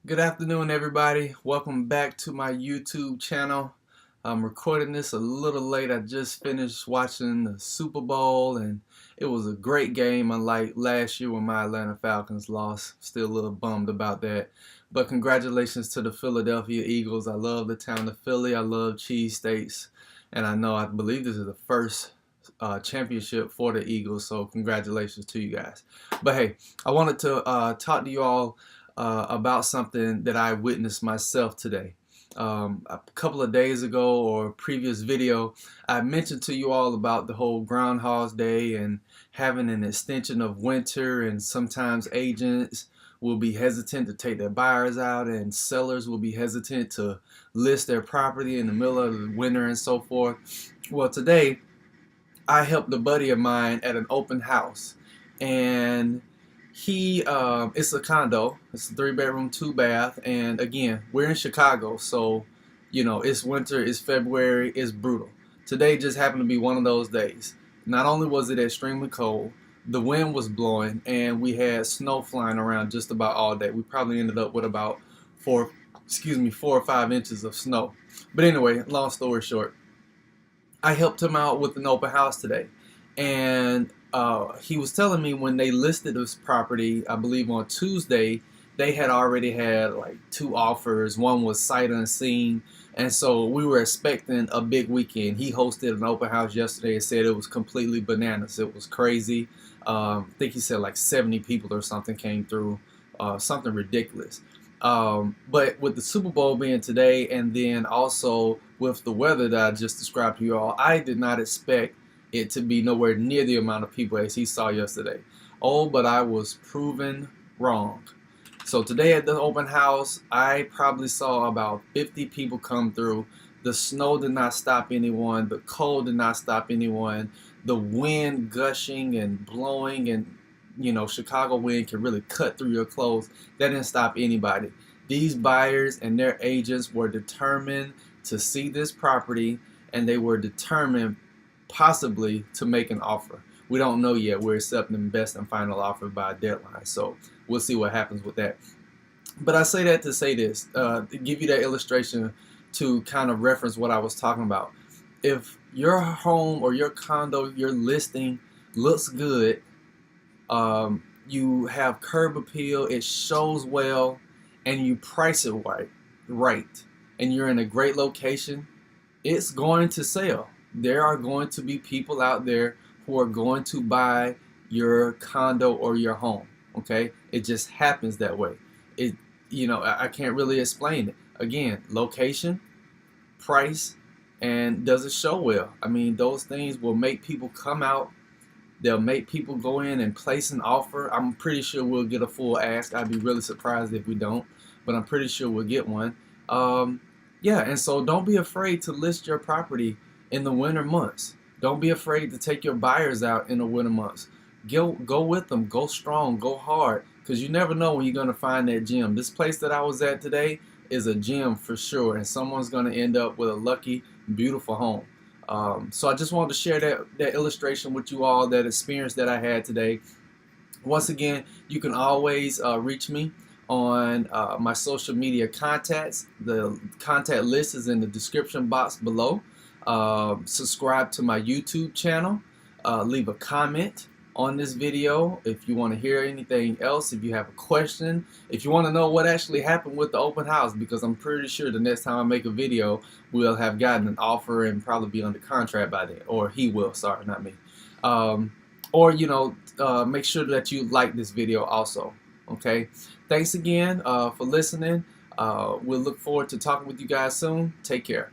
Good afternoon, everybody. Welcome back to my YouTube channel. I'm recording this a little late. I just finished watching the Super Bowl, and it was a great game, unlike last year when my Atlanta Falcons lost. Still a little bummed about that. But congratulations to the Philadelphia Eagles. I love the town of Philly. I love cheesesteaks. And I believe this is the first championship for the Eagles, so congratulations to you guys. But hey, I wanted to talk to you all about something that I witnessed myself today. A couple of days ago or previous video, I mentioned to you all about the whole Groundhog's Day and having an extension of winter, and sometimes agents will be hesitant to take their buyers out and sellers will be hesitant to list their property in the middle of the winter and so forth. Well, today I helped a buddy of mine at an open house, and it's a condo. It's a 3-bedroom, 2-bath, and again, we're in Chicago, so it's winter, it's February, it's brutal. Today just happened to be one of those days. Not only was it extremely cold, the wind was blowing, and we had snow flying around just about all day. We probably ended up with about 4 or 5 inches of snow. But anyway, long story short, I helped him out with an open house today, and he was telling me when they listed this property, I believe on Tuesday, they had already had like 2 offers. One was sight unseen, and so we were expecting a big weekend. He hosted an open house yesterday and said it was completely bananas. It was crazy. I think he said like 70 people or something came through, something ridiculous. But with the Super Bowl being today, and then also with the weather that I just described to you all, I did not expect it to be nowhere near the amount of people as he saw yesterday. Oh, but I was proven wrong. So today at the open house, I probably saw about 50 people come through. The snow did not stop anyone. The cold did not stop anyone. The wind gushing and blowing, and Chicago wind can really cut through your clothes. That didn't stop anybody. These buyers and their agents were determined to see this property, and they were determined possibly to make an offer. We don't know yet. We're accepting best and final offer by a deadline, so we'll see what happens with that. But I say that to say this, to give you that illustration to kind of reference what I was talking about. If your home or your condo, your listing looks good, you have curb appeal, it shows well, and you price it right, and you're in a great location, it's going to sell. There are going to be people out there who are going to buy your condo or your home. Okay, it just happens that way. I can't really explain it. Again, location, price, and does it show well? I mean, those things will make people come out. They'll make people go in and place an offer. I'm pretty sure we'll get a full ask. I'd be really surprised if we don't, but I'm pretty sure we'll get one. Yeah, and so don't be afraid to list your property in the winter months. Don't be afraid to take your buyers out in the winter months. Go with them. Go strong. Go hard, because you never know when you're going to find that gem. This place that I was at today is a gem for sure, and someone's going to end up with a lucky, beautiful home. So I just wanted to share that illustration with you all, that experience that I had today. Once again, you can always reach me on my social media contacts. The contact list is in the description box below. Subscribe to my YouTube channel. Leave a comment on this video if you want to hear anything else, if you have a question, if you want to know what actually happened with the open house, because I'm pretty sure the next time I make a video, we'll have gotten an offer and probably be under contract by then, or he will, sorry, not me. Or make sure that you like this video also. Okay, thanks again for listening. We'll look forward to talking with you guys soon. Take care.